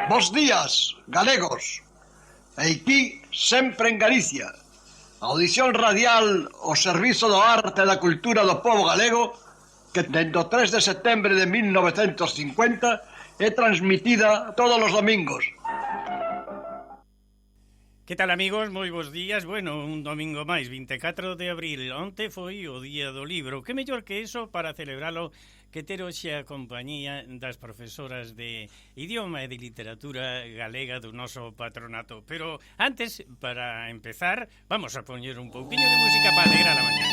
Bos días, galegos. Aquí, sempre en Galicia. Audición radial ao servizo do arte e da cultura do povo galego que dende o 3 de setembro de 1950 é transmitida todos os domingos. Que tal, amigos? Moi bons días. Bueno, un domingo máis, 24 de abril. Onte foi o día do libro. Que mellor que iso para celebralo que ter hoxe a compañía das profesoras de idioma e de literatura galega do noso patronato. Pero antes, para empezar, vamos a poñer un pouquiño de música para alegrar a mañá.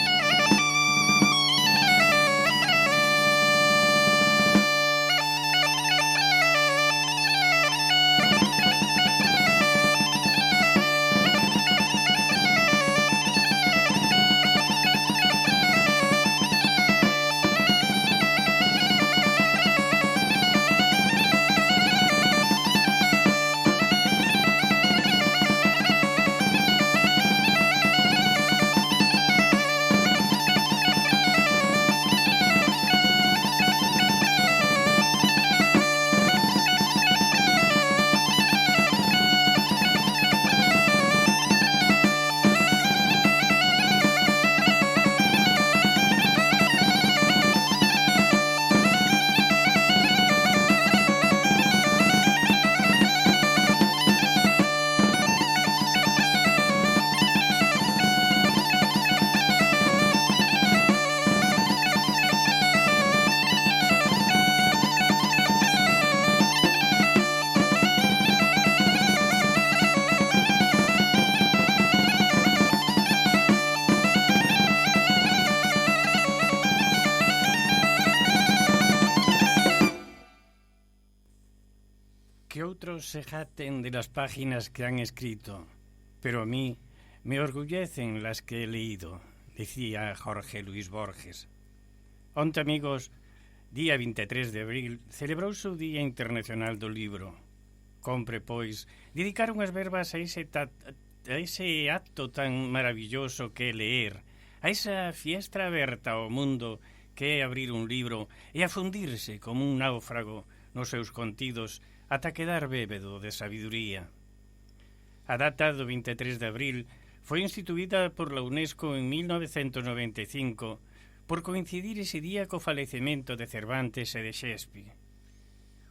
Se jaten de las páginas que han escrito, pero a mí me orgullecen las que he leído, decía Jorge Luis Borges. Onte, amigos, día 23 de abril, celebrouse o Día Internacional do Libro. Compre, pois, dedicar unhas verbas a ese acto tan maravilloso que é leer, a esa fiestra aberta ao mundo que é abrir un libro e afundirse como un náufrago nos seus contidos ata quedar bébedo de sabiduría. A data do 23 de abril foi instituída por la UNESCO en 1995 por coincidir ese día co falecemento de Cervantes e de Shakespeare.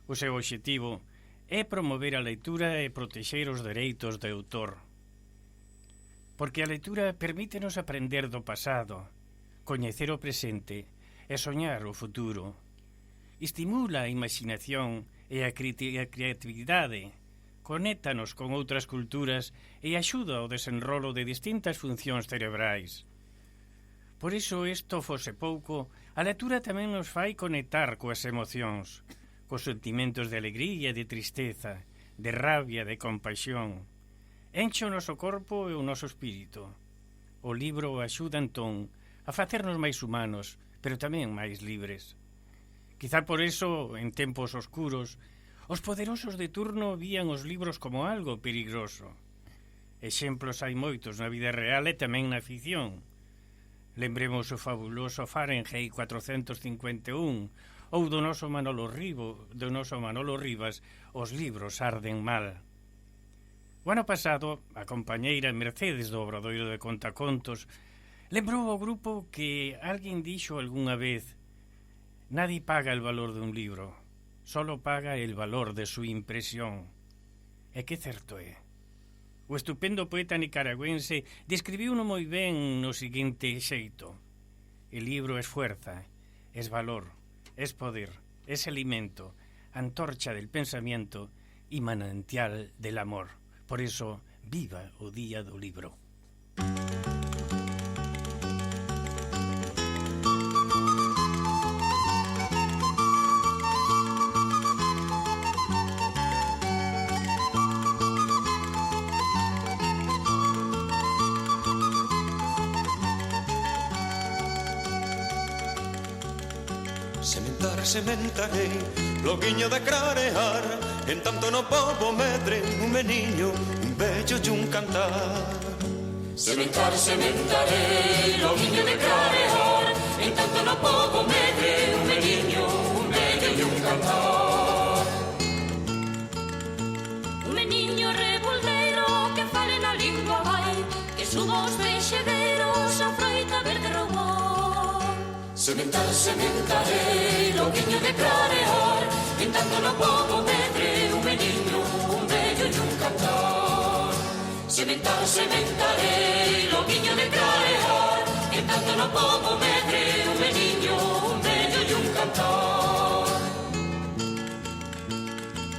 O seu obxectivo é promover a lectura e protexer os dereitos de autor. Porque a lectura permítenos aprender do pasado, coñecer o presente e soñar o futuro. Estimula a imaginación e a creatividade, conéctanos con outras culturas e axuda ao desenrolo de distintas funcións cerebrais. Por iso, isto fose pouco, a lectura tamén nos fai conectar coas emocións, cos sentimentos de alegría e de tristeza, de rabia, de compaixón. Enche o noso corpo e o noso espírito. O libro axuda entón a facernos máis humanos, pero tamén máis libres. Quizá por eso, en tempos oscuros, os poderosos de turno vían os libros como algo perigoso. Exemplos hai moitos na vida real e tamén na ficción. Lembremos o fabuloso Fahrenheit 451 ou do noso Manolo Rivas, Os libros arden mal. O ano pasado, a compañeira Mercedes do Obradoiro de Contacontos lembrou ao grupo que alguén dixo algunha vez: nadie paga el valor de un libro, solo paga el valor de su impresión. E que certo é. O estupendo poeta nicaragüense describiuno moi ben no seguinte xeito: el libro es fuerza, es valor, es poder, es alimento, antorcha del pensamiento y manantial del amor. Por eso, viva o Día do Libro. Sementarei, loguiño de clarear, en tanto no pobo medre un meniño, un bello e un cantar. Sementarei, loguiño de clarear, en tanto no pobo medre un sementarei, loguinho de clarear, pintando no povo medre, un meniño, un vello e un cantar. Sementarei, loguinho de clarear, pintando no povo medre, un meniño, un vello e un cantar.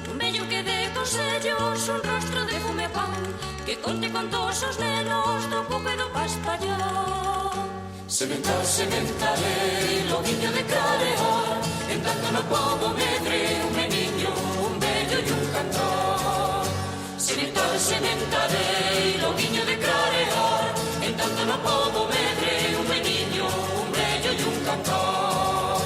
Un vello que dé consellos, un rostro de fume pan, que conte con todos os nenos do pouco e do paspallar. Sementarei, loguinho de clarear, en tanto no povo medre, un meniño, un vello e un cantar. Sementarei, loguinho de clarear, en tanto no povo medre, un meniño, un vello e un cantar.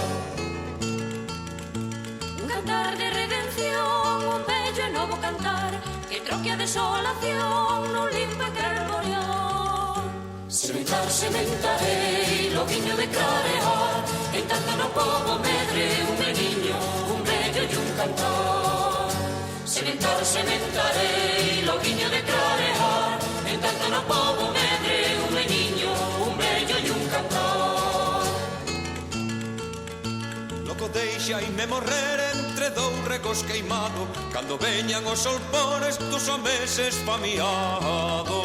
Un cantar de redención, un vello e novo cantar, que troque a desolación nun limpo e carborear. Sementarei, loguinho de clarear, en tanto no povo medre, un meniño, un vello e un cantar. Sementarei, loguinho de clarear, en tanto no povo medre, un meniño, un vello e un cantar. Loco deixaime morrer entre dous regos queimado, cando veñan os solpores dos homeses famiados.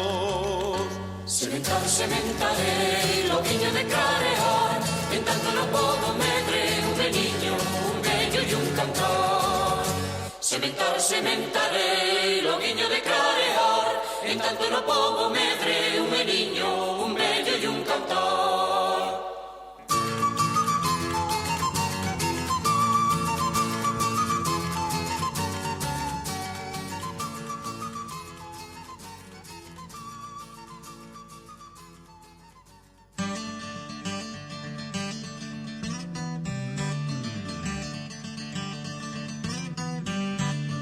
Sementarei, loguinho de clarear, en tanto no povo medre, un meniño, un vello e un cantar. Sementarei, loguinho de clarear, en tanto no povo medre, un meniño, un vello e un cantar.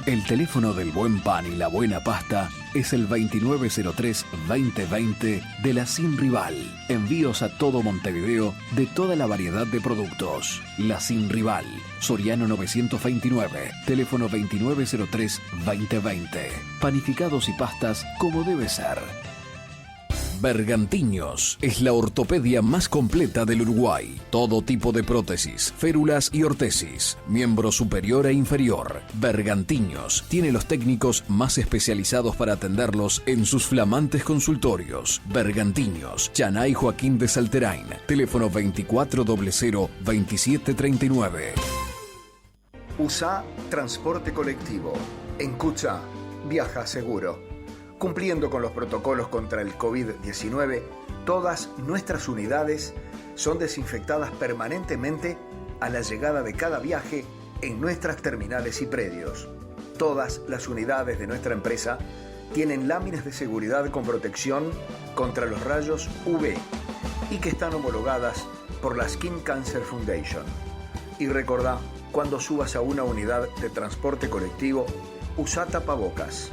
El teléfono del buen pan y la buena pasta es el 2903-2020 de La Sin Rival. Envíos a todo Montevideo de toda la variedad de productos. La Sin Rival, Soriano 929, teléfono 2903-2020. Panificados y pastas como debe ser. Bergantiños es la ortopedia más completa del Uruguay. Todo tipo de prótesis, férulas y ortesis, miembro superior e inferior. Bergantiños tiene los técnicos más especializados para atenderlos en sus flamantes consultorios. Bergantiños, Chanay Joaquín de Salterain, teléfono 2400-2739. USA Transporte Colectivo. En Cucha, viaja seguro. Cumpliendo con los protocolos contra el COVID-19, todas nuestras unidades son desinfectadas permanentemente a la llegada de cada viaje en nuestras terminales y predios. Todas las unidades de nuestra empresa tienen láminas de seguridad con protección contra los rayos UV y que están homologadas por la Skin Cancer Foundation. Y recordá, cuando subas a una unidad de transporte colectivo, usa tapabocas.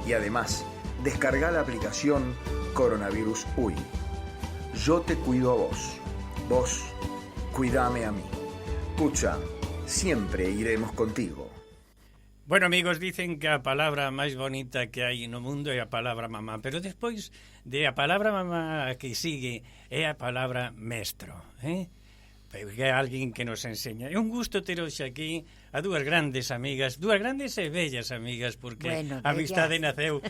Y además, descarga la aplicación Coronavirus UI. Yo te cuido a vos. Vos, cuidame a mí. Pucha, siempre iremos contigo. Bueno, amigos, dicen que a palabra máis bonita que hai no mundo é a palabra mamá, pero despois de a palabra mamá que sigue é a palabra mestro, que é alguén que nos enseña. É un gusto ter hoxe aquí a dúas grandes amigas, dúas grandes e bellas amigas, porque bueno, a amistade naceu,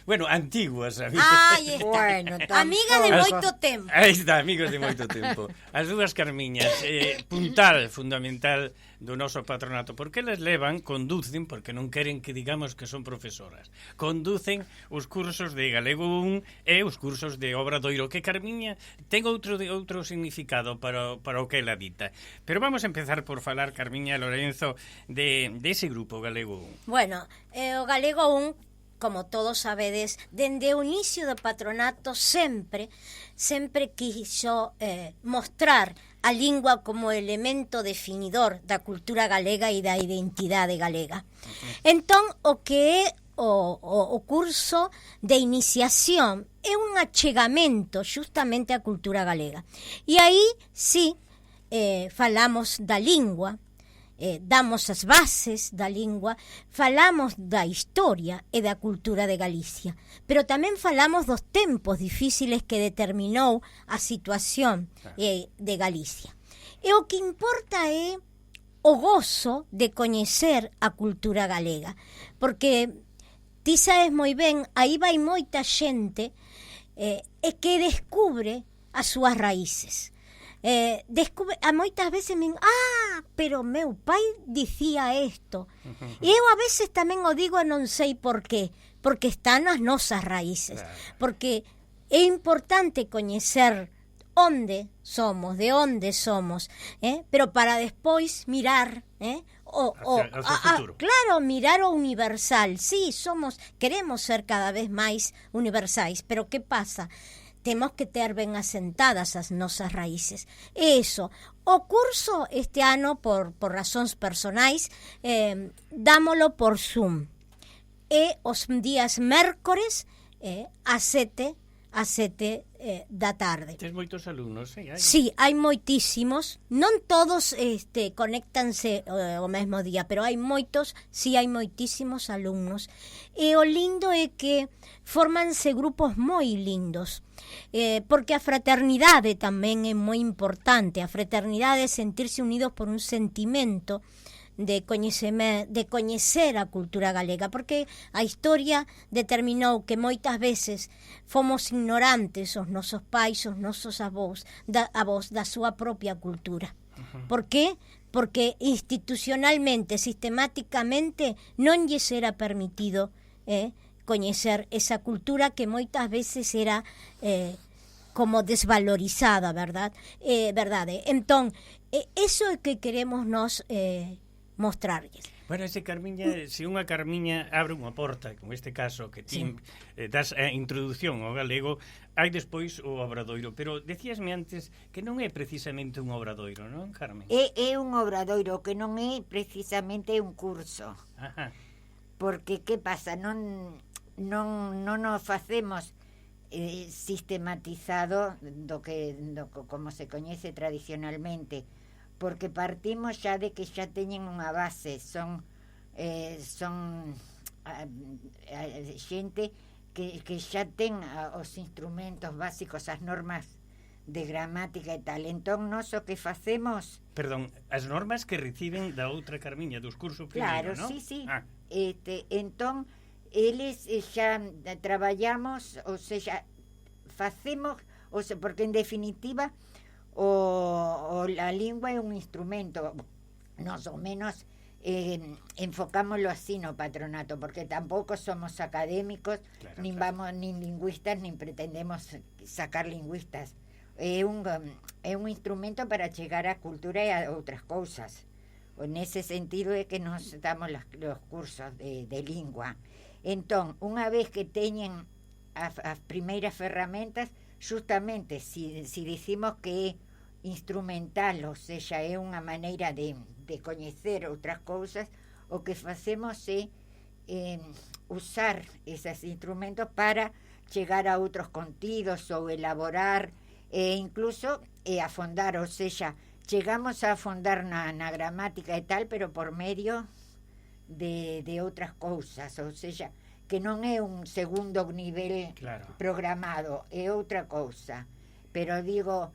bueno, antiguas amigas. Aí está. Bueno, amigas de moito tempo. Aí está, amigos de moito tempo. As dúas Carmiñas, puntal, fundamental do noso patronato, porque elas conducen, porque non queren que digamos que son profesoras, conducen os cursos de Galego 1 e os cursos de Obradoiro, que Carmiña ten outro significado para o que ela dita. Pero vamos a empezar por falar, Carmiña Lorenzo, de ese grupo Galego 1. Bueno, o Galego 1, como todos sabedes, dende o inicio do patronato sempre quiso mostrar a lingua como elemento definidor da cultura galega e da identidade galega. Entón, o que é o curso de iniciación é un achegamento justamente á cultura galega. E aí, sí, falamos da lingua damos as bases da lingua, falamos da historia e da cultura de Galicia, pero tamén falamos dos tempos difíciles que determinou a situación de Galicia. E o que importa é o gozo de coñecer a cultura galega, porque ti sabes moi ben, aí vai moita xente que descubre as súas raíces. A moitas veces pero meu pai dicía isto. E eu a veces tamén o digo e non sei por qué, porque están as nosas raíces. Porque é importante coñecer onde somos, de onde somos, pero para despois mirar, hacia futuro. Claro, mirar o universal. Sí, queremos ser cada vez máis universais, pero que pasa? Temos que ter ben asentadas as nosas raíces. E iso, o curso este ano, por razóns personais, dámolo por Zoom. E os días mércores a 7 da tarde. Tes moitos alumnos, hai? Sí, hai moitísimos. Non todos conéctanse o mesmo día, pero hai moitos, sí, hai moitísimos alumnos. E o lindo é que fórmanse grupos moi lindos, porque a fraternidade tamén é moi importante. A fraternidade é sentirse unidos por un sentimento de coñecer a cultura galega, porque a historia determinou que moitas veces fomos ignorantes os nosos pais, os nosos avós da súa propia cultura. Por qué? Porque institucionalmente, sistemáticamente non lles era permitido coñecer esa cultura que moitas veces era como desvalorizada, verdade? Entón, eso é que queremos nos mostrarlles. Bueno, se unha Carmiña abre unha porta, como este caso que ti das a introducción ao galego, hai despois o obradoiro, pero decíasme antes que non é precisamente un obradoiro, non, Carmen? É un obradoiro, que non é precisamente un curso. Ajá. Porque que pasa? Non nos facemos sistematizado como se coñece tradicionalmente, porque partimos xa de que xa teñen unha base, son xente que xa ten os instrumentos básicos, as normas de gramática e tal. Entón, nós o que facemos... Perdón, as normas que reciben da outra Carmiña, dos cursos Claro, primeiro, non? sí. Entón, eles xa traballamos, ou seja, facemos, porque en definitiva a lingua é un instrumento, nos ou menos enfocámoslo así no patronato, porque tampouco somos académicos, claro, nin lingüistas, nin pretendemos sacar lingüistas. É un instrumento para chegar á cultura e a outras cousas. Nese sentido é que nos damos los cursos de lingua. Entón, unha vez que teñen as primeiras ferramentas, justamente, se dicimos que é instrumental, ou seja, é unha maneira de coñecer outras cousas, o que facemos é usar esos instrumentos para chegar a outros contidos ou elaborar e incluso afondar, ou seja, chegamos a afondar na gramática e tal, pero por medio de outras cousas, ou seja, que non é un segundo nivel programado, é outra cousa. Pero digo,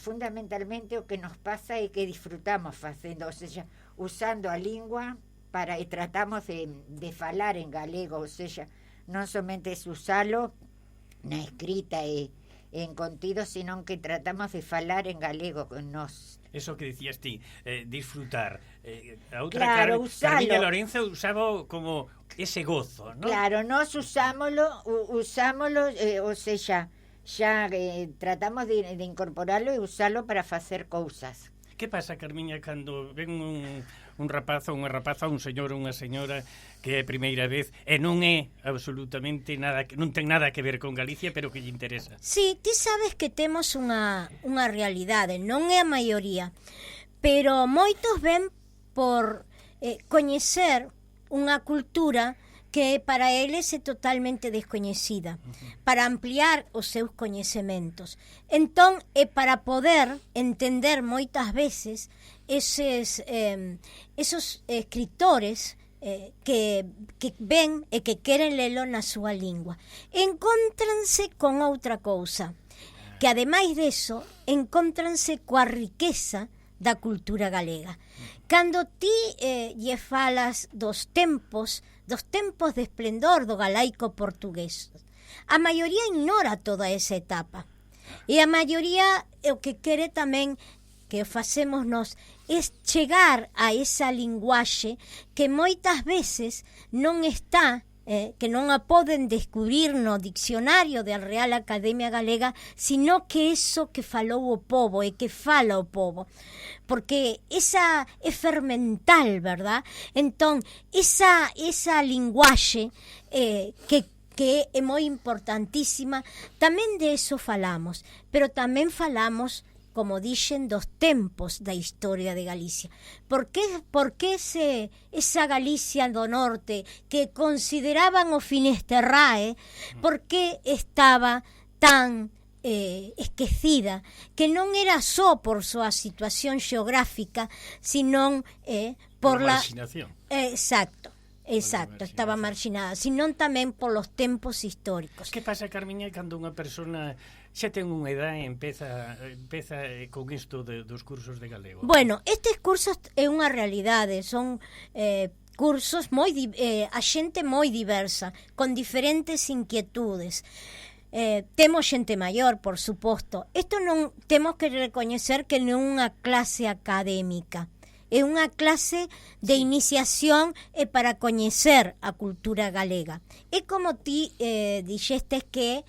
fundamentalmente o que nos pasa é que disfrutamos facendo, ou seja, usando a lingua e tratamos de falar en galego, ou seja, non somente es usalo na escrita e en contido, sino que tratamos de falar en galego con nós. Eso que dicías ti, disfrutar. A outra Carmiña Lorenzo usaba como ese gozo, ¿no? Claro, nós usámoslo, ou seja, xa tratamos de incorporarlo e usarlo para facer cousas. Que pasa, Carmiña, cando ven un rapaz ou unha rapaza, un señor ou unha señora que é a primeira vez e non é absolutamente nada, non ten nada que ver con Galicia, pero que lle interesa? Sí, ti sabes que temos unha realidade, non é a maioría, pero moitos ven por coñecer unha cultura que para eles é totalmente descoñecida, para ampliar os seus coñecementos. Entón, é para poder entender moitas veces esos escritores que ven e que queren lelo na súa lingua. Encóntranse con outra cousa, que ademais deso, encóntranse coa riqueza da cultura galega. Cando ti lle falas dos tempos de esplendor do galaico portugués, a maioría ignora toda esa etapa. E a maioría o que quere tamén que facemos nós é chegar a esa linguaxe que moitas veces non está, que non a poden descubrir no dicionario da Real Academia Galega, sino que eso que falou o povo e que fala o povo. Porque esa é fermental, verdad? Entón, esa linguaxe que é moi importantísima, tamén de eso falamos, pero tamén falamos, como dixen, dos tempos da historia de Galicia. Por que esa Galicia do norte que consideraban o Finisterrae, por que estaba tan esquecida, que non era só por súa situación xeográfica, sino por la marxinación. Exacto, estaba marxinada, senón tamén polos tempos históricos. Que pasa, Carmiña, cando unha persona xa ten unha edade e empeza con isto dos cursos de galego? Bueno, estes cursos é unha realidade, son cursos a xente moi diversa, con diferentes inquietudes. Temos xente maior, por suposto. Isto non temos que recoñecer que non é unha clase académica, é unha clase de iniciación e para coñecer a cultura galega. É como ti dixestes que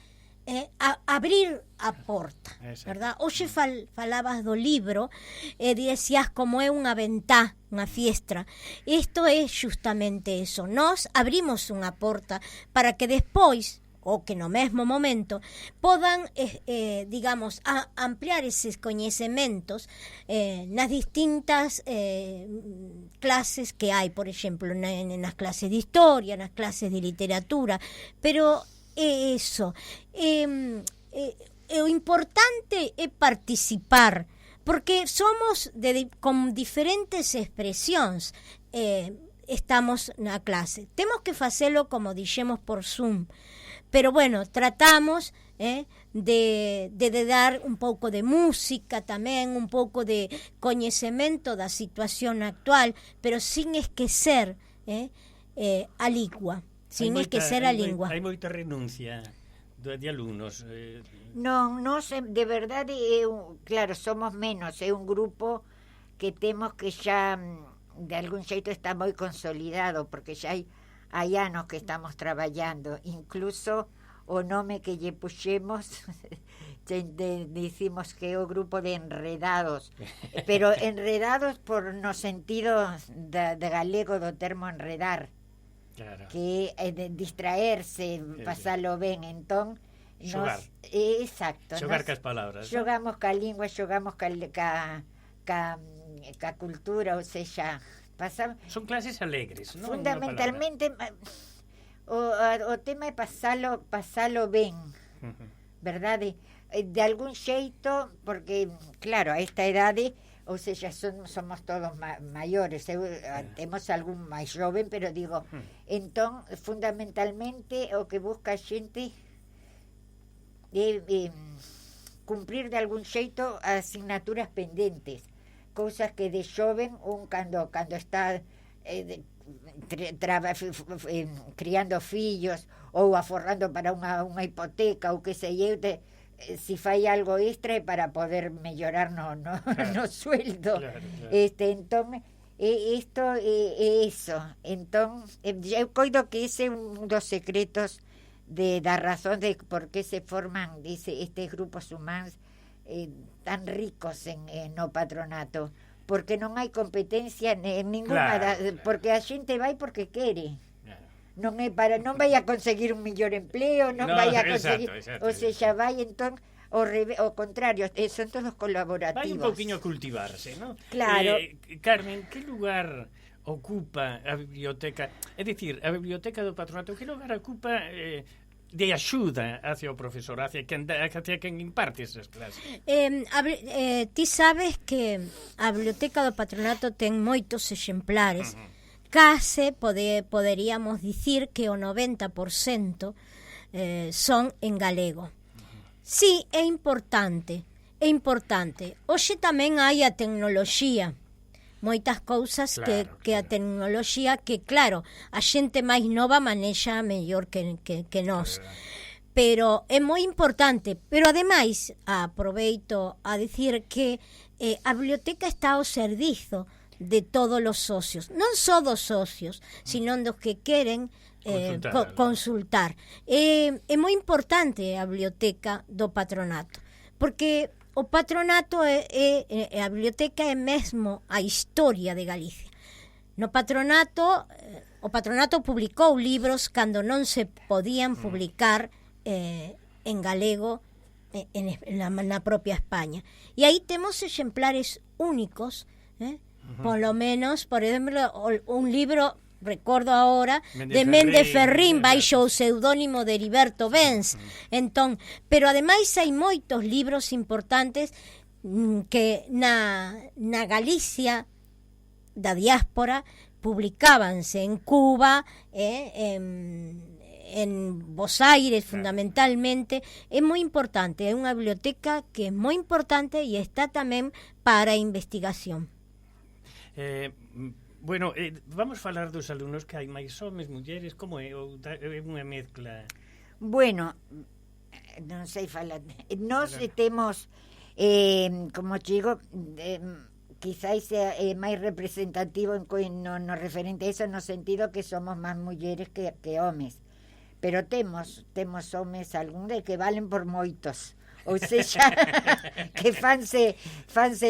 abrir a porta, verdad? Hoxe falabas do libro e dicías como é unha ventá, unha fiestra. Isto é justamente eso. Nós abrimos unha porta para que despois, ou que no mesmo momento, podan, digamos, ampliar eses coñecementos nas distintas clases que hai, por exemplo, nas clases de historia, nas clases de literatura, pero eso, o importante é participar, porque somos con diferentes expresións, estamos na clase. Temos que facelo, como dixemos, por Zoom, pero bueno, tratamos de dar un pouco de música tamén, un pouco de coñecemento da situación actual, pero sin esquecer a lingua. Sin esquecer a lingua. Hai moita renuncia de alumnos. Non, de verdade, claro, somos menos, é un grupo que temos que xa de algún xeito está moi consolidado, porque xa hai anos que estamos traballando, incluso o nome que lle puxemos dicimos que é o grupo de enredados, pero enredados no sentido de galego do termo enredar, claro, que é de distraerse, pasalo ben. Entón, xogar. Exacto, xogar cas palabras, xogamos ca lingua, xogamos ca cultura, ou seja, son clases alegres, ¿no? Fundamentalmente o tema é pasalo ben, verdade? De algún xeito, porque claro, a esta idade, ou seja, somos todos maiores, temos algún máis joven, pero digo, entón, fundamentalmente o que busca a xente é cumprir de algún xeito as asignaturas pendentes, cousas que de xoven cando está criando fillos ou aforrando para unha hipoteca ou que sei eu, si fai algo extra para poder mellorar no sueldo, claro. Entón isto é eso. Entón eu coido que ese é un dos secretos da razón de por que se forman estes grupos humanos tan ricos no patronato, porque non hai competencia en ninguna, claro. Porque a xente vai porque quere, non vai a conseguir un mellor empleo, non vai a conseguir, ou seja, vai entón o contrario, son todos colaborativos. Vai un pouquiño a cultivarse, ¿no? Claro. Carmen, que lugar ocupa a biblioteca? É dicir, a biblioteca do patronato, que lugar ocupa de axuda hacia o profesor, hacia quen imparte esas clases? Ti sabes que a biblioteca do patronato ten moitos exemplares. Case poderíamos dicir que o 90% son en galego. Sí, é importante. Hoxe tamén hai a tecnoloxía. Moitas cousas Claro, que a tecnoloxía que, claro, a xente máis nova manexa mellor que nós. Pero é moi importante. Pero, ademais, aproveito a dicir que a biblioteca está ao servizo de todos os socios. Non só dos socios, sino dos que queren consultar. É moi importante a biblioteca do patronato, porque o patronato a biblioteca é mesmo a historia de Galicia. No patronato, o patronato publicou libros cando non se podían publicar en galego na propia España. E aí temos exemplares únicos, polo menos, por exemplo, un libro, recordo ahora, de Méndez Ferrín, baixo o pseudónimo de Heriberto Benz. Entón, pero ademais hai moitos libros importantes que na Galicia da diáspora publicábanse en Cuba, en Bos Aires fundamentalmente. É moi importante, é unha biblioteca que é moi importante e está tamén para a investigación. Bueno, vamos falar dos alumnos, que hai máis homes, mulleres, como é? Ou é unha mezcla? Bueno, non sei falar. Nós temos, como digo, quizás sea máis representativo no referente a eso, no sentido que somos máis mulleres que homes. Pero temos homes algún de que valen por moitos. Ou seja, que fanse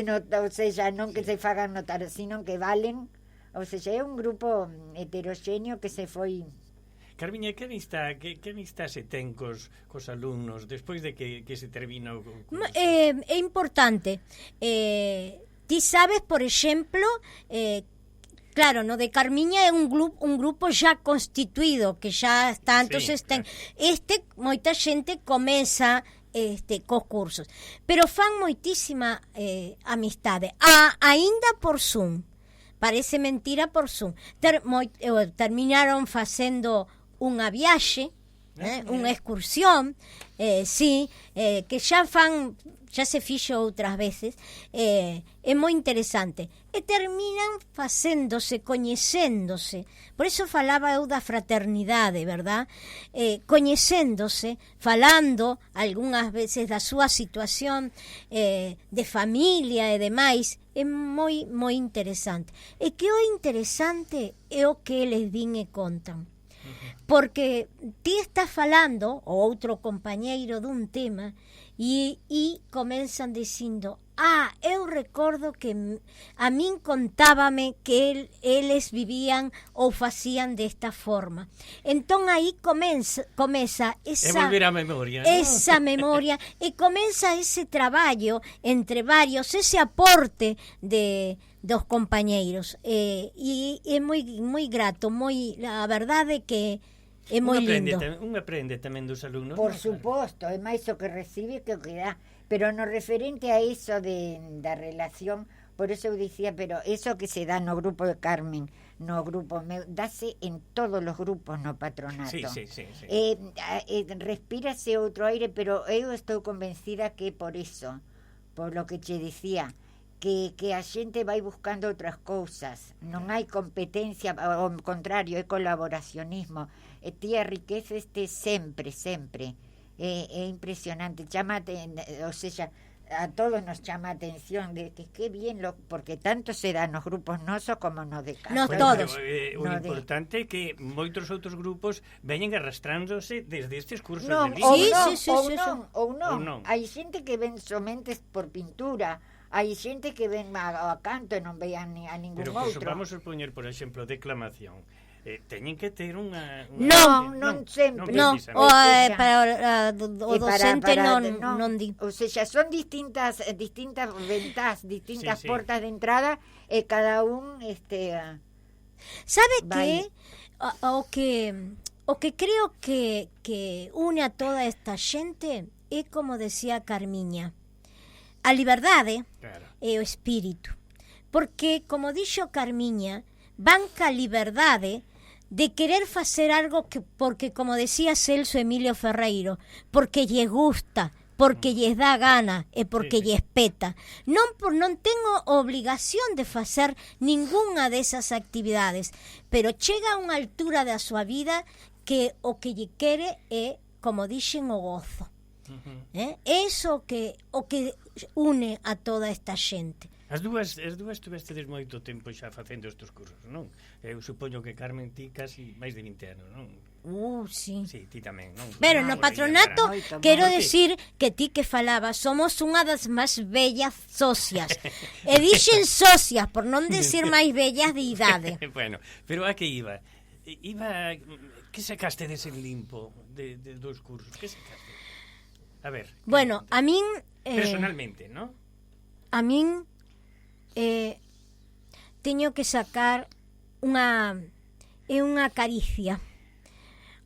notar, ou seja, non que se fagan notar, sino que valen. Ou seja, é un grupo heteroxéneo que se foi. Carmiña, que amistad se ten cos alumnos despois de que se termina o curso? É importante. Ti sabes, por exemplo, claro, no de Carmiña é un grupo xa constituído, que xa está, entonces ten moita xente comeza cos cursos, pero fan moitísima amistade, aínda por Zoom. Parece mentira, por Zoom. Terminaron facendo unha viaxe, unha excursión, que xa se fixo outras veces, é moi interesante. E terminan coñecéndose. Por eso falaba eu da fraternidade, verdad? Coñecéndose, falando algunhas veces da súa situación de familia e demais. É moi interesante. E que o interesante é o que eles din e contan. Porque ti estás falando, o outro compañeiro, dun tema, e comenzan dicindo: eu recordo que a min contábame que eles vivían ou facían desta forma. Entón aí comeza esa volver a memoria, esa memoria, e comeza ese traballo entre varios, ese aporte dos compañeiros, e é moi grato, a verdade que é moi lindo. Un aprende tamén dos alumnos. Por suposto, é máis o que recibe que o que dá. Pero no referente a eso da relación, por eso eu dicía, pero eso que se dá no grupo de Carmen, no grupo meu, dáse en todos os grupos no patronato. Sí. Respírase outro aire, pero eu estou convencida que por eso, por lo que che dicía, que a xente vai buscando outras cousas, non hai competencia, ao contrario, é colaboracionismo. Ti enriqueceste sempre. É impresionante, o sea, a todos nos chama a atención de que bien, porque tanto se dá nos grupos nosos como nos de casa. Nos todos. O importante é que moitos outros grupos veñen arrastrándose desde estes cursos non, de lingua. Ou non. Hai xente que ven somente por pintura, hai xente que ven a canto e non vean a ningún outro. Pero vamos a poñer, por exemplo, declamación. Teñen que ter unha... Non sempre. Non, para o docente non di. O sea, son distintas ventas, distintas portas de entrada, e cada un Sabe Vai. o que creo que une a toda esta xente é como decía Carmiña, a liberdade Claro. e o espírito. Porque, como dixo Carmiña, van ca liberdade de querer facer algo que, porque, como decía Celso Emilio Ferreiro, porque lle gusta, porque lles dá gana e porque Sí, sí. lles peta. Non tengo obligación de facer ningunha desas actividades, pero chega a unha altura da súa vida que o que lle quere é, como dixen, o gozo. Eso o que une a toda esta xente. As dúas tuvestedes moito tempo xa facendo estes cursos, non? Eu supoño que Carmen ti casi máis de 20 anos, non? Sí. Sí, ti tamén, non? Pero Non, no por aí patronato moito, quero moito. decir que ti que falabas somos unha das máis bellas socias. E dixen socias, por non decir máis bellas de idade. Bueno, pero a que iba? Que sacaste dese limpo de dos cursos? Que sacaste? A ver. Bueno, a min Personalmente, ¿no? a min teño que sacar unha caricia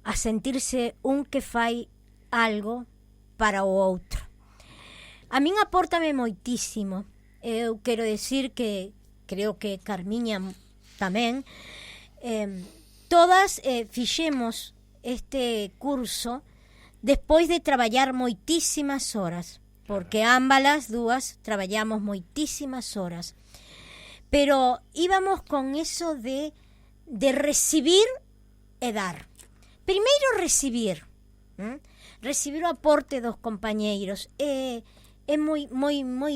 a sentirse un que fai algo para o outro. A min apórtame moitísimo. Eu quero decir que creo que Carmiña tamén todas fixemos este curso despois de traballar moitísimas horas, porque ambas dúas traballamos moitísimas horas. Pero íbamos con eso de recibir e dar. Primeiro recibir o aporte dos compañeiros. É moi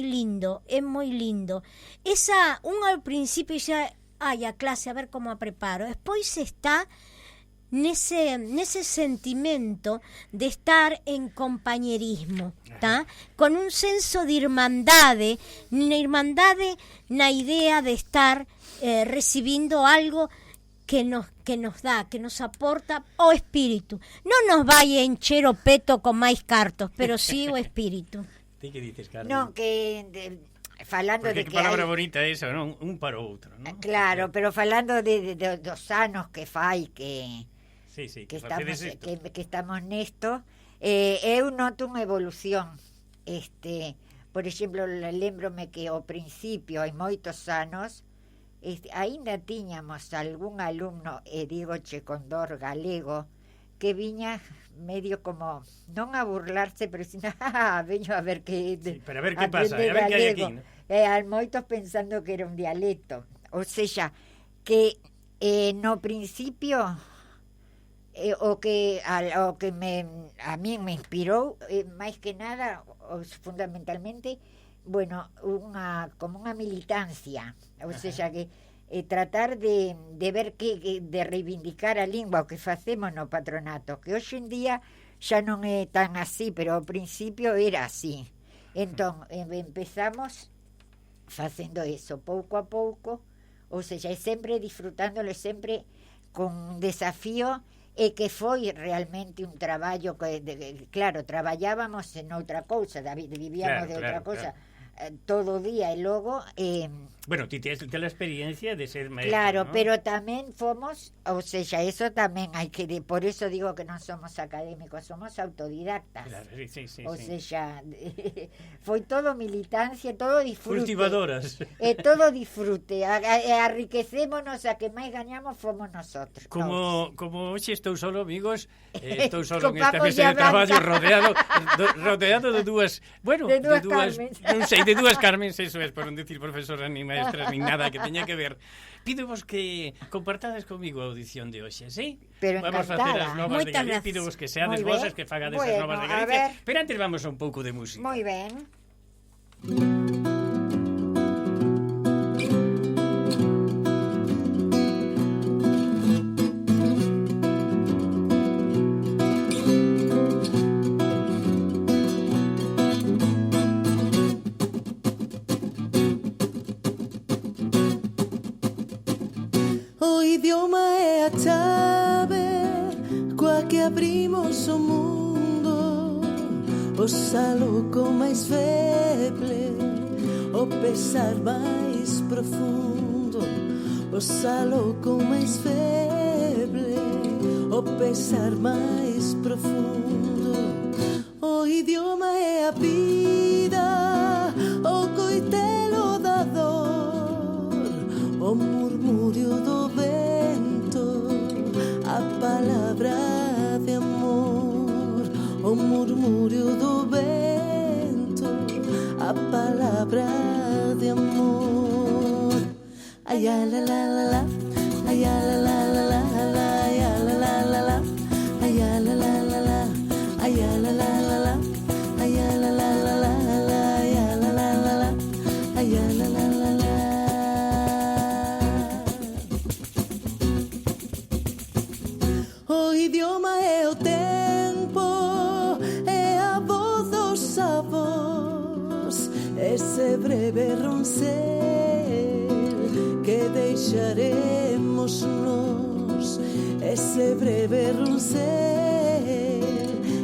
lindo, é moi lindo. Ao principio xa, a clase, a ver como a preparo. Despois está nese sentimento de estar en compañerismo, tá? Con un senso de irmandade na idea de estar recibindo algo que nos dá, que nos aporta o espírito. Non nos vai encher o peto con máis cartos, pero sí o espírito. Ti que dices, Carmen? Non, falando Porque de que que palabra hai... bonita esa, non? Un para o outro, non? Claro, pero falando dos anos que fai que Sí, que facedes estamos isto. que estamos nesto, eu noto unha evolución. Por exemplo, lembrome que ao principio, hai moitos anos, aínda tiñamos algún alumno, digoche con dor galego, que viña medio como, non a burlarse, pero sino, veño a ver que... Sí, para ver que pasa, a ver que hai aquí, ¿no? Moitos pensando que era un dialecto. O sea, que no principio... o que a mí me inspirou máis que nada fundamentalmente como unha militancia, ou seja que tratar de ver de reivindicar a lingua, o que facemos no patronato, que hoxe en día xa non é tan así, pero ao principio era así. Entón empezamos facendo eso pouco a pouco, ou seja, sempre disfrutándolo, sempre con un desafío, e que foi realmente un traballo que, claro, traballábamos en outra cousa, David, vivíamos de outra cousa todo o día, e logo bueno, ti tens a experiencia de ser maestro, claro, ¿no? pero tamén fomos, ou seja, eso tamén hai que, por eso digo que non somos académicos, somos autodidactas. Claro, sí. O seja, foi todo militancia, todo disfrute. Cultivadoras. Todo disfrute, enriquecémonos, a que máis gañamos fomos nosotros. Como hoxe estou solo, amigos, estou solo Con nesta Paco mesa de e a traballo Blanca. rodeado de dúas, bueno, De dúas Carmens. non sei, de dúas Carmens, eso es, por non decir profesora ni maestras ni nada que teña que ver. Pídovos que compartades comigo a audición de hoxe, ¿sí? Pero vamos encantada. facer as novas de Moitas Galicia, gracias. pídovos que seades Moi vos ben. as que fagades as Bueno, novas de a Galicia. ver. Pero antes vamos a un pouco de música. Moi ben. O idioma é a chave coa que abrimos o mundo, o saluco máis feble, o pesar máis profundo, o o salo con máis feble, o pesar máis profundo. O idioma é a vida, o coitelo da dor, o murmurio do vento, a palabra de amor. O murmurio do vento, a palabra de amor. Ay, la la la la, ay, la la la la, ay, la la la la, ay, la la la la, ay, la la la la, ay, la la la la, ay, la la la la, ay, la la la la. O idioma é o tempo, é a voz dos avós, ese breve roncel que deixaremos nós, esse breve roncel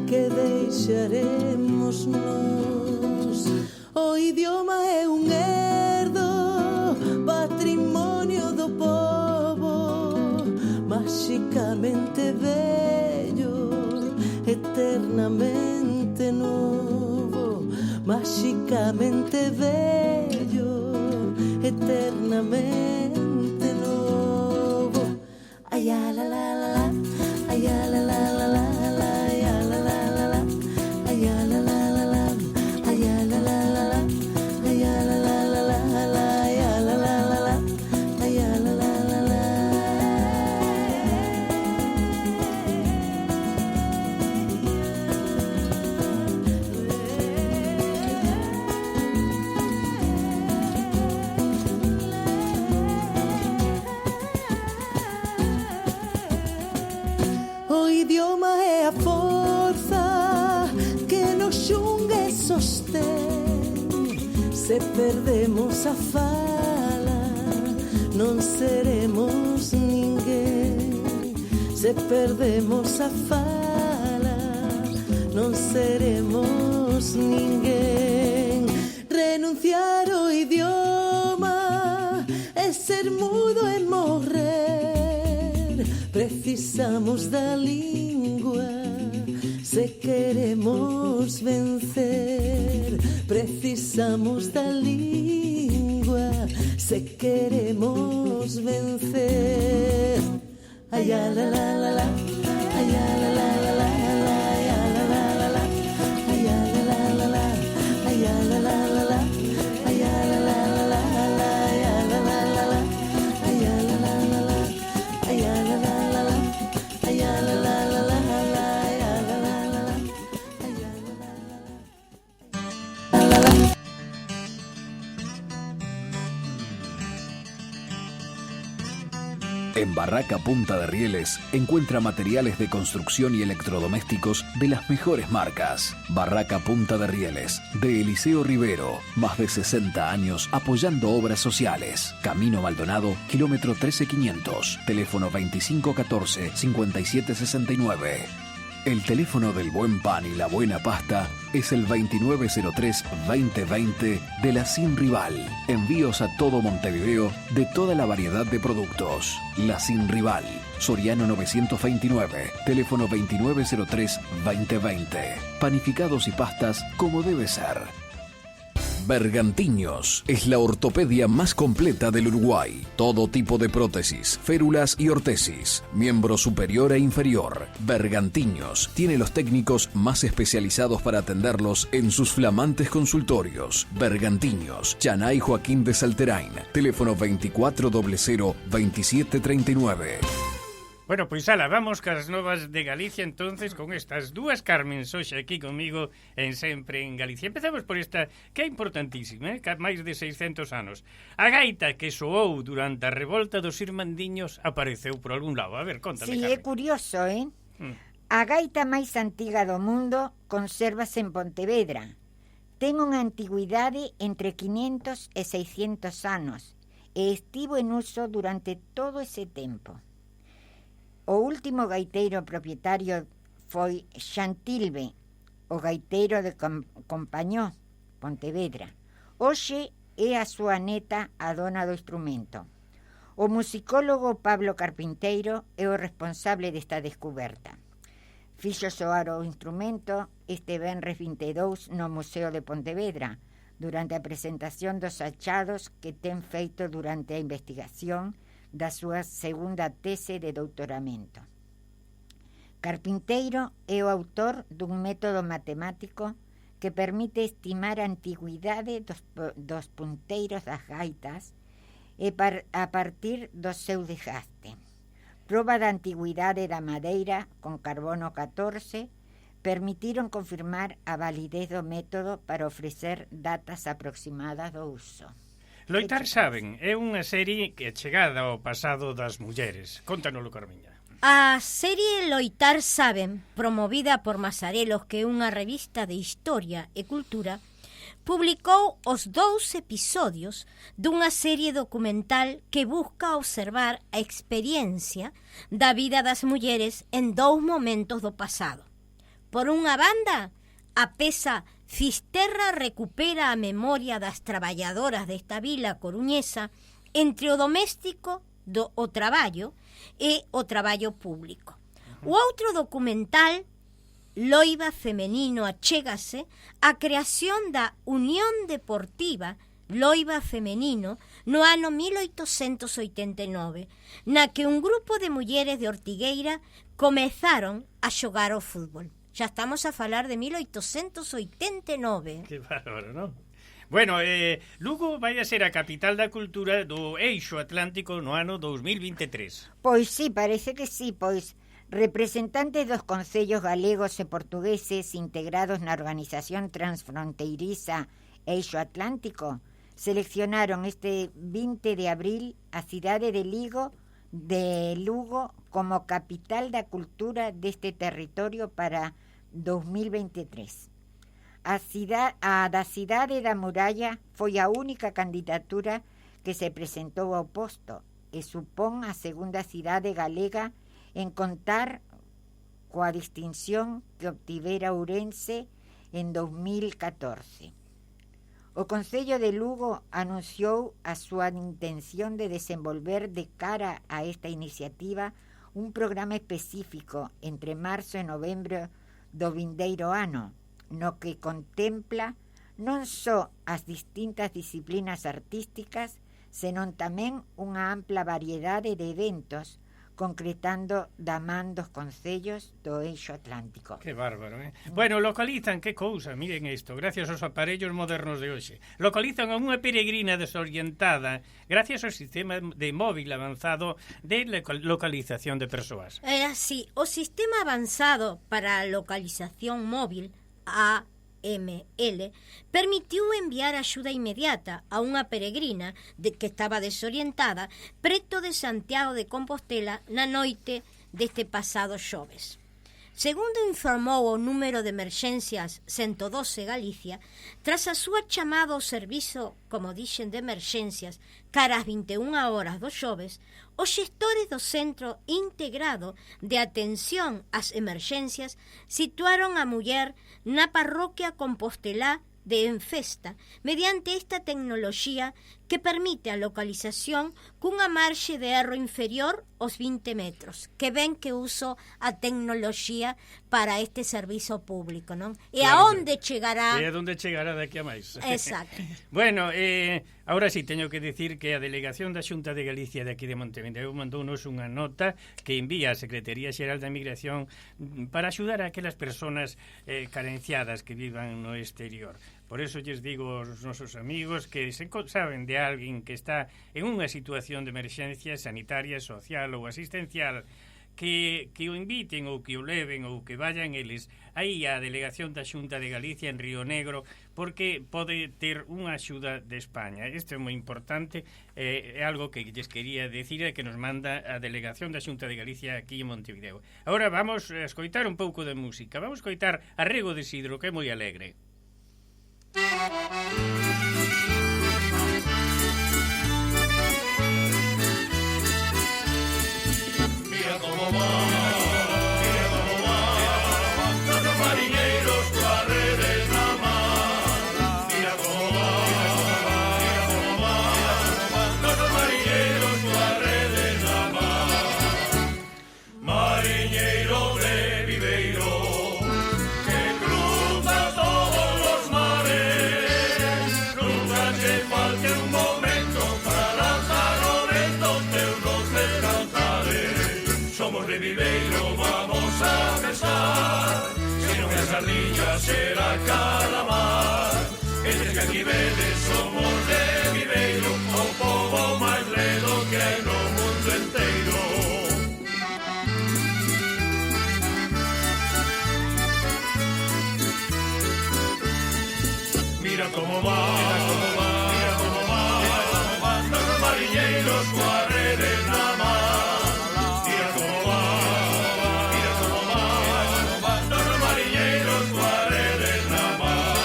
que deixaremos nós. O idioma é un herdo, patrimonio do povo, mágicamente bello, eternamente novo, mágicamente bello, eternamente novo. Ay, la la la la, ay, la la la la, ay, la la la la, ay, la la la la, ay, la la la la, ay, la la la la, ay, la la la la, ay, la la la la. O idioma é a forza que nos xunga e sostén. Se perdemos a fala, non seremos ninguén. Se perdemos a fala, non seremos ninguén. Renunciar ao idioma é ser mudo e morrer. Precisamos da língua se queremos vencer. Precisamos da língua se queremos vencer. Ay, la la la la, ay, la la la la, ay, la la la la, ay, la la la la, ay, la la la la, ay, la la la la, ay, la la la la, ay, la la la la, ay, la la la la, ay, la la la la, ay, la la la la, ay, la la la la. En Barraca Punta de Rieles encuentra materiales de construcción y electrodomésticos de las mejores marcas. Barraca Punta de Rieles, de Eliseo Rivero, más de 60 años apoyando obras sociales. Camino Maldonado, kilómetro 13500, teléfono 2514-5769. El teléfono del buen pan y la buena pasta es el 2903-2020 de la Sin Rival. Envíos a todo Montevideo de toda la variedad de productos. La Sin Rival, Soriano 929, teléfono 2903-2020. Panificados y pastas como debe ser. Bergantiños es la ortopedia más completa del Uruguay. Todo tipo de prótesis, férulas y ortesis, miembro superior e inferior. Bergantiños tiene los técnicos más especializados para atenderlos en sus flamantes consultorios. Bergantiños, Chanay Joaquín de Salterain, teléfono 2400-2739. Bueno, pois ala, vamos cas novas de Galicia entonces con estas dúas Carmen hoxe aquí comigo en Sempre en Galicia. Empezamos por esta que é importantísima, que há máis de 600 anos. A gaita que soou durante a revolta dos irmandiños apareceu por algún lado. A ver, contame, Sí, Carmen. é curioso, A gaita máis antiga do mundo consérvase en Pontevedra. Ten unha antigüidade entre 500 e 600 anos e estivo en uso durante todo ese tempo. O último gaiteiro propietario foi Xantilve, o gaiteiro de Compañó, Pontevedra. Hoxe é a súa neta a dona do instrumento. O musicólogo Pablo Carpinteiro é o responsable desta descoberta. Fixo soar o instrumento este venres 22 no Museo de Pontevedra, durante a presentación dos achados que ten feito durante a investigación da súa segunda tese de doutoramento. Carpinteiro é o autor dun método matemático que permite estimar a antigüidade dos punteiros das gaitas e a partir do seu desgaste. Proba da antigüidade da madeira con carbono 14 permitiron confirmar a validez do método para ofrecer datas aproximadas do uso. Loitar Saben é unha serie que é chegada ao pasado das mulleres. Contanoslo, Carmiña. A serie Loitar Saben, promovida por Masarelos, que é unha revista de historia e cultura, publicou os 2 episodios dunha serie documental que busca observar a experiencia da vida das mulleres en 2 momentos do pasado. Por unha banda, a peza Fisterra recupera a memoria das traballadoras desta vila coruñesa entre o doméstico o traballo e o traballo público. O outro documental, Loiva Femenino achégase a creación da Unión Deportiva Loiva Femenino no ano 1889, na que un grupo de mulleres de Ortigueira comezaron a xogar ao fútbol. Xa estamos a falar de 1889. Que bárbaro, non? Bueno, Lugo vai a ser a capital da cultura do Eixo Atlántico no ano 2023. Pois sí, parece que sí, pois representantes dos concellos galegos e portugueses integrados na organización transfronteiriza Eixo Atlántico seleccionaron este 20 de abril a cidade de Lugo como capital da cultura deste territorio para 2023. A da cidade da Muralla foi a única candidatura que se presentou ao posto e supón a segunda cidade galega en contar coa distinción que obtivera Ourense en 2014. O Concello de Lugo anunciou a súa intención de desenvolver de cara a esta iniciativa un programa específico entre marzo e novembro do vindeiro ano, no que contempla non só as distintas disciplinas artísticas, senón tamén unha ampla variedade de eventos concretando da man dos concellos do Eixo Atlántico. Que bárbaro, eh? Bueno, localizan, que cousa, miren isto, gracias aos aparellos modernos de hoxe. Localizan a unha peregrina desorientada gracias ao sistema de móvil avanzado de localización de persoas. Así, o sistema avanzado para a localización móvil, AML, permitiu enviar axuda inmediata a unha peregrina que estaba desorientada preto de Santiago de Compostela na noite deste pasado xoves. Segundo informou o número de emerxencias 112 Galicia, tras a súa chamada ao servizo, como dixen, de emerxencias cara ás 21 horas do xoves, os xestores do Centro Integrado de Atención ás Emerxencias situaron a muller na parroquia compostelá de Enfesta mediante esta tecnoloxía que permite a localización cunha marxe de erro inferior aos 20 metros. Que ben que uso a tecnoloxía para este servizo público, non? E claro, a onde chegará? E a onde chegará daqui a máis. Exacto. Bueno, ahora sí teño que decir que a delegación da Xunta de Galicia de aquí de Montevideo mandounos unha nota que envía a Secretaría Xeral da Migración para axudar a aquelas persoas carenciadas que vivan no exterior. Por eso lles digo aos nosos amigos que se saben de alguén que está en unha situación de emerxencia sanitaria, social ou asistencial, que o inviten ou que o leven ou que vayan eles aí á delegación da Xunta de Galicia en Río Negro, porque pode ter unha axuda de España. Isto é moi importante, é algo que lles quería decir e que nos manda a delegación da Xunta de Galicia aquí en Montevideo. Agora vamos a escoitar un pouco de música. Vamos a escoitar Arrego de Sidro, que é moi alegre. Mira como va, los marineros coa redes na mar. Mira como va, los marineros coa redes. sardilla será calamar. Eles que aquí vedes somos de Viveiro, o pobo máis ledo que hai no mundo enteiro. Mira como va, mira como va, mira como va, mira como van los mariñeiros coa rede na man. Mira como va, mira como va, mira como van los mariñeiros coa rede na man.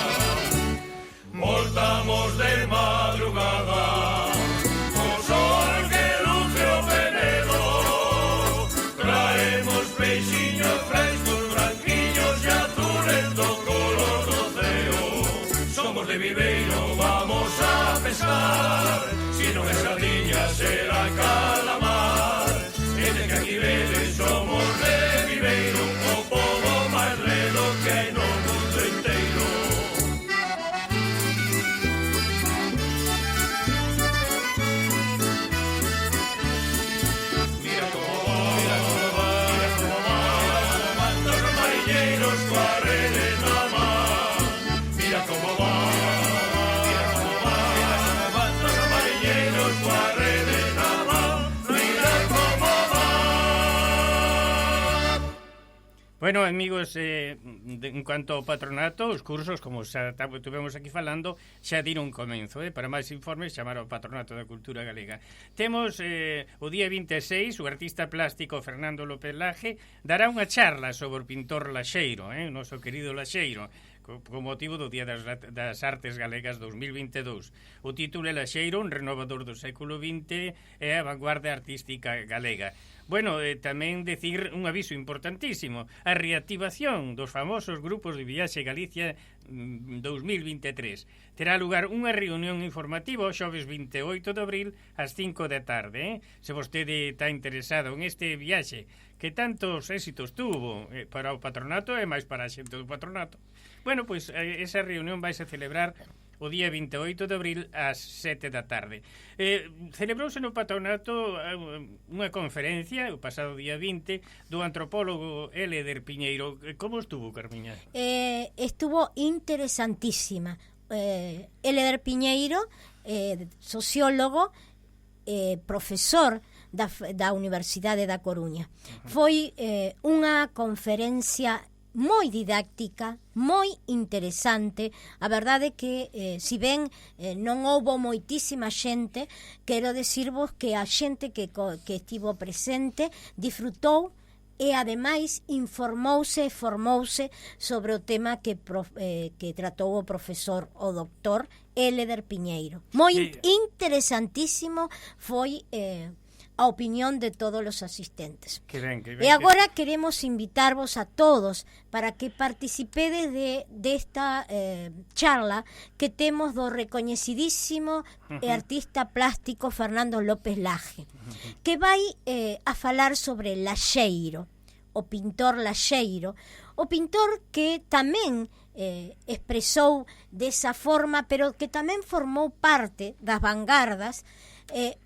Voltamos de madrugada, o sol que luce o penedo, traemos peixiños frescos, branquiños e azules do color do ceo. Somos de Viveiro, vamos a pescar, si non é sardinha será calamar. Desde que aquí vedes somos de Viveiro, o pobo máis ledo que hai no mundo enteiro. Mira como va, mira como va, mira como va, mira como van los mariñeiros coa rede na man. Mira como va, mira como va, mira como van los mariñeiros coa rede na man. Mira como va. Bueno, amigos, en cuanto ao patronato, os cursos, como xa tivemos aquí falando, xa diron comenzo. Para máis informes, chamar ao Patronato da Cultura Galega. Temos o día 26, o artista plástico Fernando López Laje dará unha charla sobre o pintor Laxeiro, o noso querido Laxeiro, con motivo do Día das Artes Galegas 2022. O título é Laxeiro, un renovador do século XX e a vanguardia artística galega. Bueno, tamén decir un aviso importantísimo, a reactivación dos famosos grupos de Viaxe Galicia 2023. Terá lugar unha reunión informativa o xoves 28 de abril ás 5 da tarde. Se vostede está interesado en este viaxe que tantos éxitos tuvo para o patronato e máis para a xente do patronato, bueno, pois esa reunión vai se celebrar o día 28 de abril ás 7 da tarde. Celebrouse no patronato unha conferencia o pasado día 20 do antropólogo Eleder Piñeiro. Como estuvo, Carmiña? Estuvo interesantísima. Eleder Piñeiro, sociólogo, profesor da Universidade da Coruña. Foi unha conferencia moi didáctica, moi interesante. A verdade é que, si ben non houbo moitísima xente, quero decirvos que a xente que estivo presente disfrutou e, ademais, informouse e formouse sobre o tema que tratou o profesor, o doctor Eleder Piñeiro. Moi interesantísimo foi a opinión de todos os asistentes. Que ben, e agora queremos invitarvos a todos para que participedes desta charla que temos do recoñecidísimo artista plástico Fernando López Laje, que vai a falar sobre Laxeiro, o pintor Laxeiro, o pintor que tamén expresou desa forma, pero que tamén formou parte das vanguardas e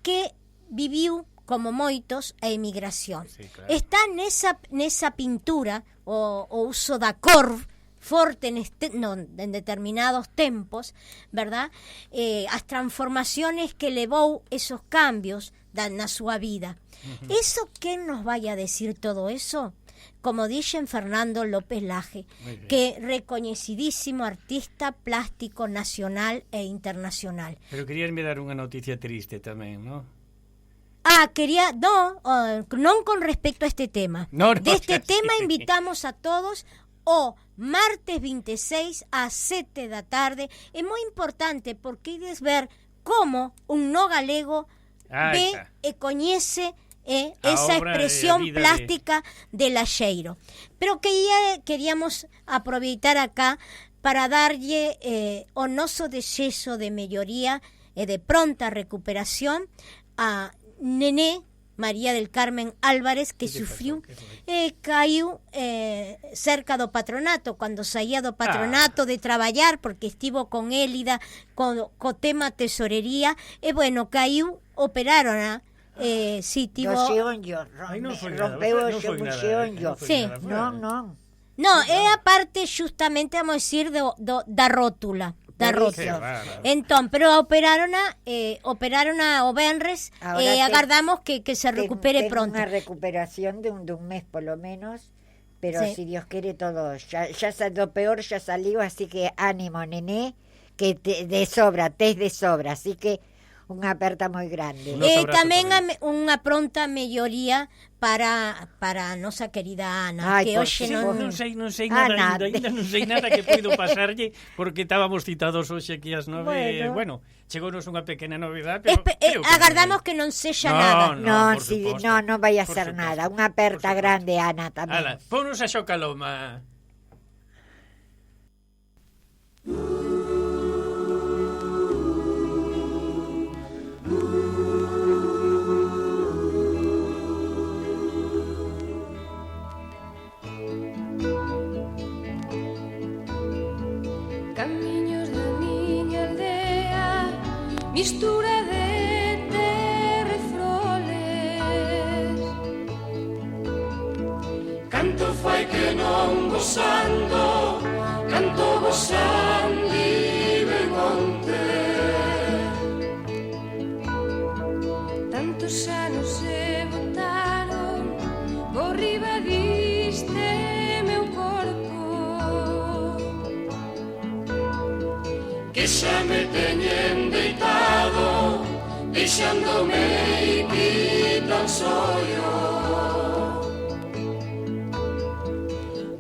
que viviu, como moitos, a emigración. Sí, claro. Está nesa pintura o uso da cor forte en determinados tempos, verdad? As transformaciones que levou esos cambios na súa vida. Eso, que nos vai a decir todo eso? Como dixen Fernando López Laje, que recoñecidísimo artista plástico nacional e internacional. Pero queríasme dar unha noticia triste tamén, non? Non con respecto a este tema. Deste tema invitamos a todos o martes 26 ás 7 da tarde. É moi importante porque ides ver como un no galego ve e coñece esa expresión plástica de Laxeiro. Pero queríamos aproveitar acá para darlle o noso desexo de melloría e de pronta recuperación a Nené María del Carmen Álvarez, que sufriu caiu cerca do patronato, cando saía do patronato de traballar, porque estivo con Élida co tema tesorería, e bueno, caiu, operaron rompeu o xeonllo. Sí, Non. No, é a parte justamente, vamos decir, da rótula. Da rótula. Entón, pero operarona o venres, agardamos que se recupere pronto. Una recuperación de un mes por lo menos, pero Sí. si Dios quiere todo, ya lo peor ya salió, así que ánimo, nené, que de sobra, así que unha aperta moi grande. Tamén unha pronta melloría para a nosa querida Ana, Ai, que por hoxe favor. non... Non sei nada, ainda non sei nada que poido pasarlle, porque estábamos citados hoxe aquí ás 9. Bueno, chegounos unha pequena novidade, pero creo que agardamos que non sexa nada. Non vai a ser nada. Unha aperta grande, Ana, tamén. Ala, ponos a Xocaloma. Camiños da miña aldea, mistura de terra e froles. Canto fai que non gozando, canto gozando vive monte. Tantos anos se botaron por riba diste meu corpo, que xa me teñen deitado, deixándome quitan sollo.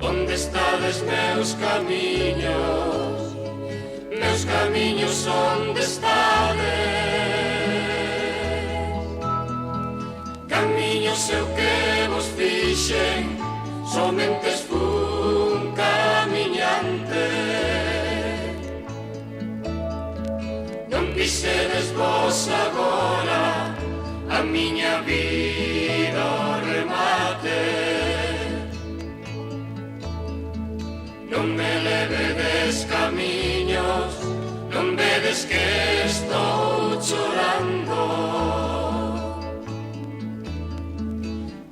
Onde estades meus camiños, onde estades? Camiños eu que vos fixen, somente fun camiñante. Non pisedes vos agora a miña vida ao remate. Non me levedes camiños, non vedes que estou chorando.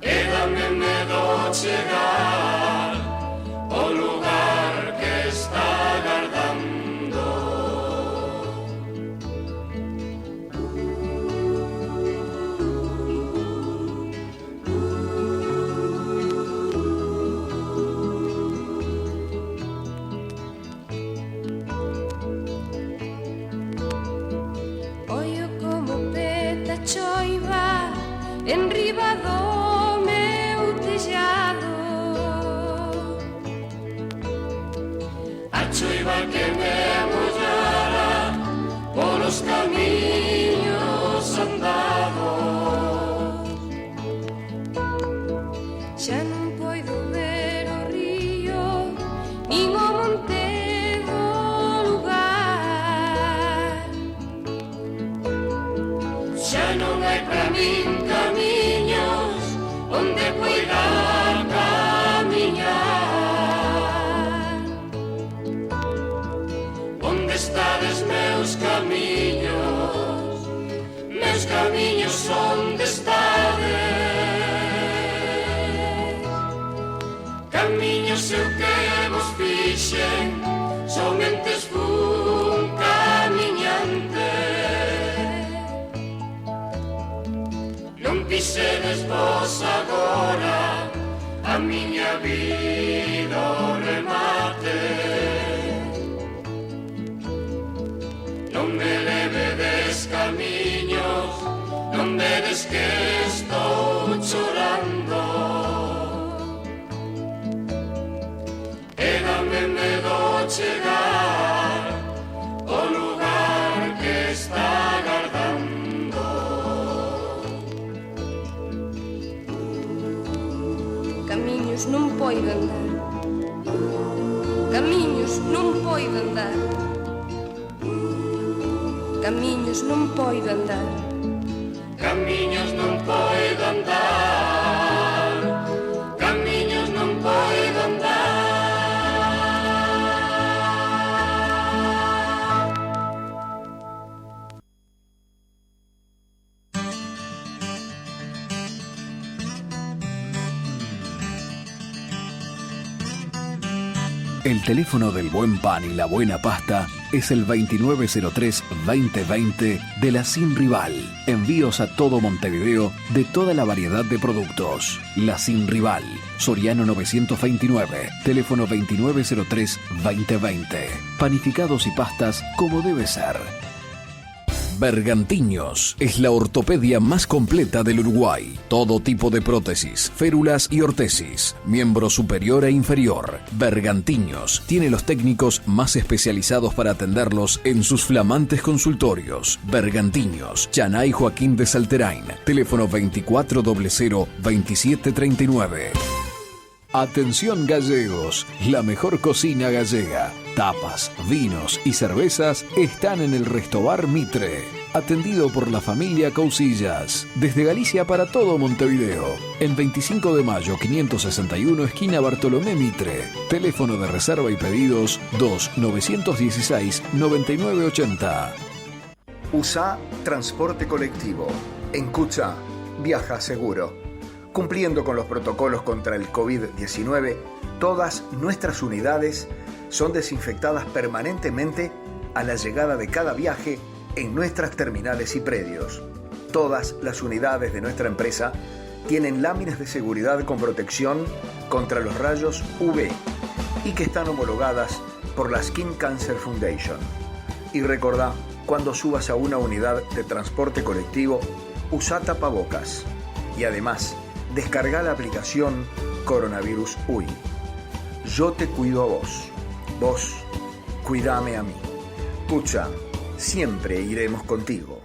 E dame medo chegar ao lugar que está agardando. Ollo como peta choiva en riba do meu tellado. A choiva que me mollara polos camiños andados. Xa non poido ver o río, nin o monte do lugar. Xa non hai para min camiños onde poida camiñar. Onde estades meus camiños, onde estades? Camiños eu que vos fixen, somente fun camiñante. Non pisedes vos agora a miña vida ao remate. Non me levedes camiños, non vedes que estou chorando. E dame medo chegar ao lugar que está agardando. Camiños non poido andar, camiños non poido andar, camiños non poido andar, camiños non poido andar, camiños non poido andar. El teléfono del buen pan y la buena pasta es el 2903-2020 de la Sin Rival. Envíos a todo Montevideo de toda la variedad de productos. La Sin Rival, Soriano 929, teléfono 2903-2020. Panificados y pastas como debe ser. Bergantiños es la ortopedia más completa del Uruguay. Todo tipo de prótesis, férulas y ortesis, miembro superior e inferior. Bergantiños tiene los técnicos más especializados para atenderlos en sus flamantes consultorios. Bergantiños, Chanay Joaquín de Salterain, teléfono 2400-2739. Atención gallegos, la mejor cocina gallega. Tapas, vinos y cervezas están en el Restobar Mitre. Atendido por la familia Cousillas. Desde Galicia para todo Montevideo. En 25 de mayo 561, esquina Bartolomé Mitre. Teléfono de reserva y pedidos 2-916-9980. USA Transporte Colectivo. En Cucha, viaja seguro. Cumpliendo con los protocolos contra el COVID-19, todas nuestras unidades son desinfectadas permanentemente a la llegada de cada viaje en nuestras terminales y predios. Todas las unidades de nuestra empresa tienen láminas de seguridad con protección contra los rayos UV y que están homologadas por la Skin Cancer Foundation. Y recordá, cuando subas a una unidad de transporte colectivo, usa tapabocas. Y además, descarga la aplicación Coronavirus UI. Yo te cuido a vos. Vos, cuídame a mí. Pucha, siempre iremos contigo.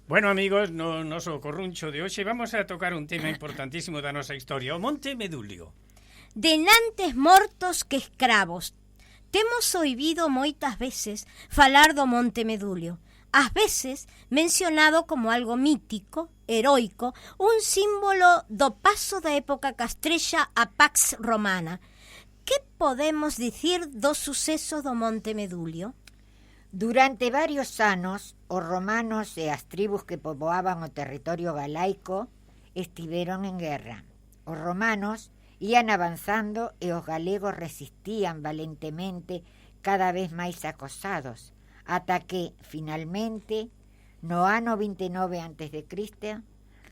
Bueno, amigos, no so corruncho de hoxe, vamos a tocar un tema importantísimo da nosa historia, o Monte Medulio. Denantes mortos que escravos. Temos oído moitas veces falar do Monte Medulio. Ás veces mencionado como algo mítico, heroico, un símbolo do paso da época castrexa a Pax Romana. Que podemos dicir do suceso do Monte Medulio? Durante varios anos, os romanos e as tribus que poboaban o territorio galaico estiveron en guerra. Os romanos ían avanzando e os galegos resistían valentemente, cada vez máis acosados, ata que, finalmente, no ano 29 a.C.,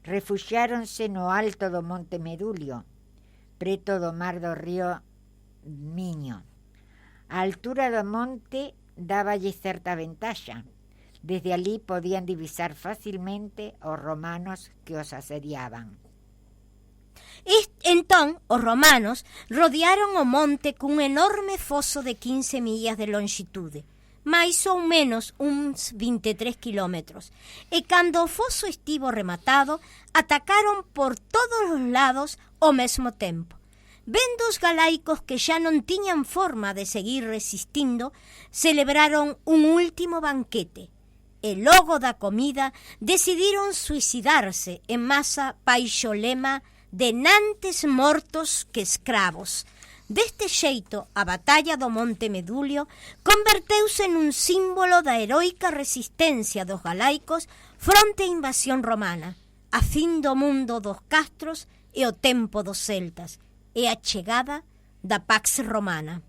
refuxiáronse no alto do Monte Medulio, preto do mar do río Miño. A altura do monte dáballe certa ventaxa. Desde alí podían divisar facilmente os romanos que os asediaban. Entón, os romanos rodearon o monte cun enorme foso de 15 millas de longitude, máis ou menos uns 23 kilómetros, e cando o foso estivo rematado, atacaron por todos os lados ao mesmo tempo. Vendo os galaicos que xa non tiñan forma de seguir resistindo, celebraron un último banquete, e logo da comida decidiron suicidarse en masa baixo o lema denantes mortos que escravos. Deste xeito, a batalla do Monte Medulio converteuse nun símbolo da heroica resistencia dos galaicos fronte á invasión romana, a fin do mundo dos castros e o tempo dos celtas, e a chegada da Pax Romana.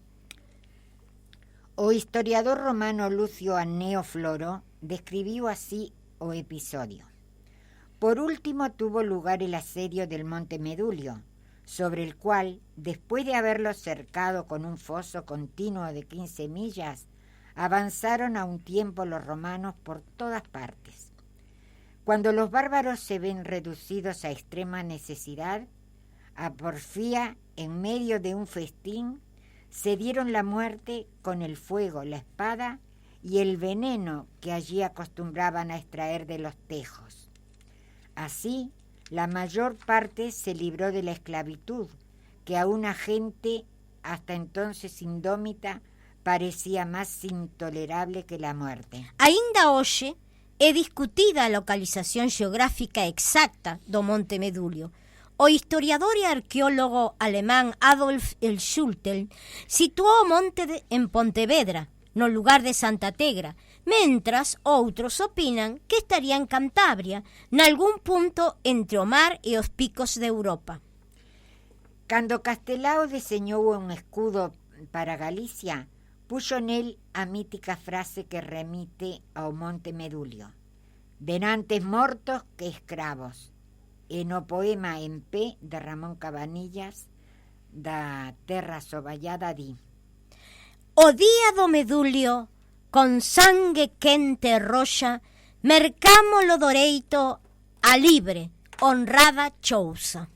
O historiador romano Lucio Anneo Floro describiu así o episodio. Por último tuvo lugar el asedio del Monte Medulio, sobre el cual, después de haberlo cercado con un foso continuo de 15 millas, avanzaron a un tiempo los romanos por todas partes. Cuando los bárbaros se ven reducidos a extrema necesidad, a porfía, en medio de un festín, se dieron la muerte con el fuego, la espada y el veneno que allí acostumbraban a extraer de los tejos. Así, la mayor parte se libró de la esclavitud, que a una gente hasta entonces indómita parecía más intolerable que la muerte. Aínda hoxe é discutida a localización xeográfica exacta do Monte Medulio. O historiador e arqueólogo alemán Adolf Schultel situou o monte en Pontevedra, no lugar de Santa Tegra, mentras outros opinan que estaría en Cantabria, nalgún punto entre o mar e os picos de Europa. Cando Castelao deseñou un escudo para Galicia, puxo nel a mítica frase que remite ao Monte Medulio: denantes mortos que escravos. E no poema En pé de Ramón Cabanillas, da Terra Soballada, di: o día do Medulio, con sangue quente e roxa, mercámolo doreito a libre, honrada chousa.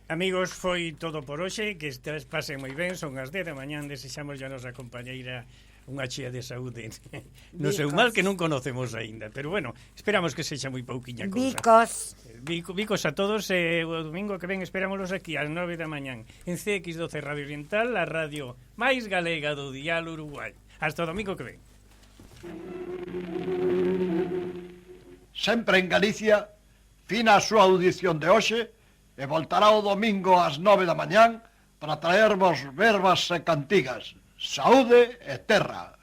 Amigos, foi todo por hoxe, que estes pasen moi ben, son as 10 da mañán, desexamos a nosa compañeira unha chea de saúde no seu mal que non conocemos aínda, pero bueno, esperamos que sexa moi pouquiña cousa. Bicos a todos, o domingo que ven esperámonos aquí ás 9 da mañán en CX12 Radio Oriental, a radio máis galega do dial Uruguai. Hasta o domingo que ven. Sempre en Galicia, fina a súa audición de hoxe, e voltará o domingo ás 9 da mañán para traervos verbas e cantigas, saúde e terra.